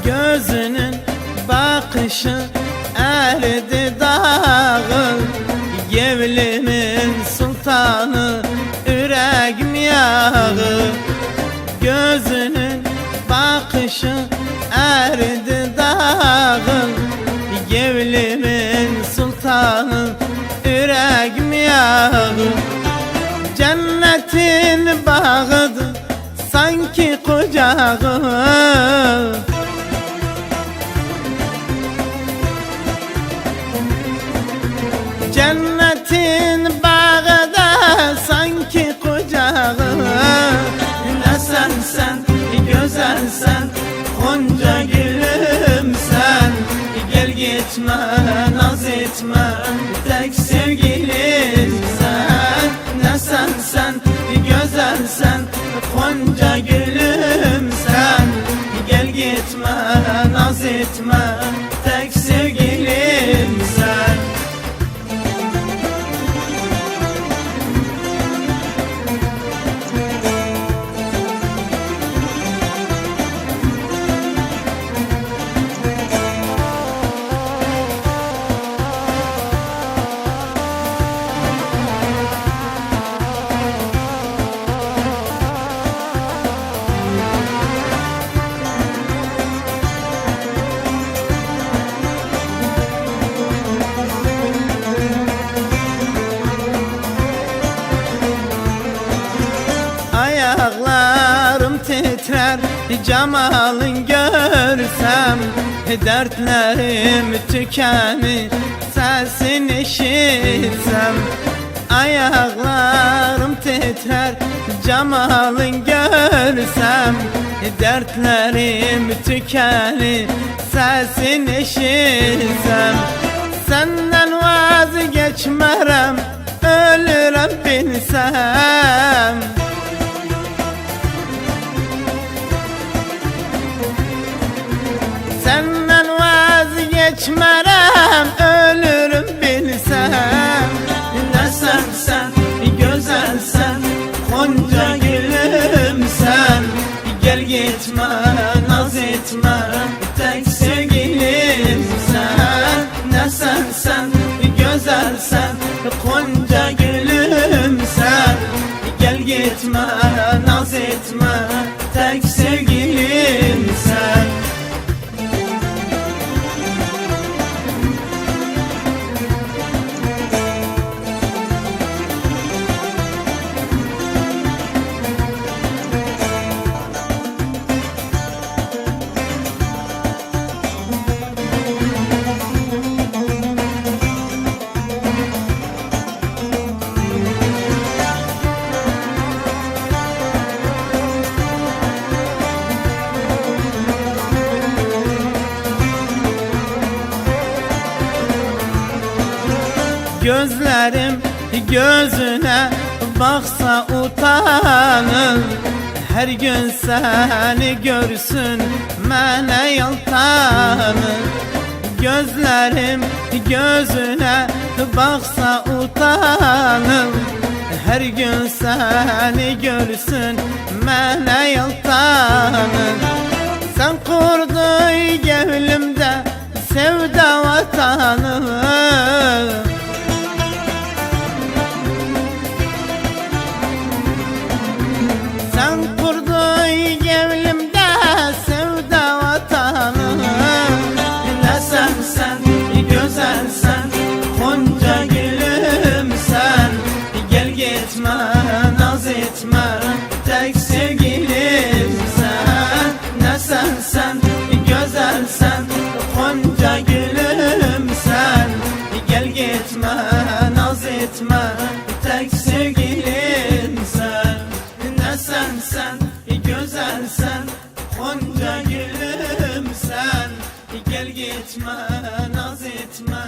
Gözünün bakışı erdi dağı, Gevlimin sultanı yüreğim yağı. Gözünün bakışı erdi dağı, Gevlimin sultanı yüreğim yağı. Cennetin bağıdır sanki kucağı, cennetin bağı da sanki kucağı. Ne sen güzel sen, Gonca gülüm sen. Gel gitme naz etme, tek sevgilim sen. Ne sen güzel sen, Gonca gülüm sen. Gel gitme naz etme, tek sevgilim sen. Ayaklarım titrer cemalın görsem, dertlerim tükenir sesini işitsem. Ayaklarım titrer cemalın görsem, dertlerim tükenir sesini işitsem. Senden vazgeçmerem, ölürüm bilsem. Senden vazgeçmerem, ölürüm bilsem. Ne sen güzel sen, Gonca gülüm sen. Gel gitme naz etme, tek sevgilim sen. Ne sen güzel sen, Gonca gülüm sen. Gel gitme naz etme, tek sevgilim sen. Gözlerim gözüne baksa utanır, her gün seni görsün mene yaltanır. Gözlerim gözüne baksa utanır, her gün seni görsün mene yaltanır. Sen kurdun gönlümde sevda vatanı, sen kurdun gönlümde sevda vatanı. Ne sen güzel sen, Gonca gülüm sen. Gel gitme naz etme, tek sevgilim sen. Ne sen güzel sen, Gonca gülüm sen. tek sevgilim sen. Ne sen güzel sen, Gonca gülüm sen. Gel gitme naz etme,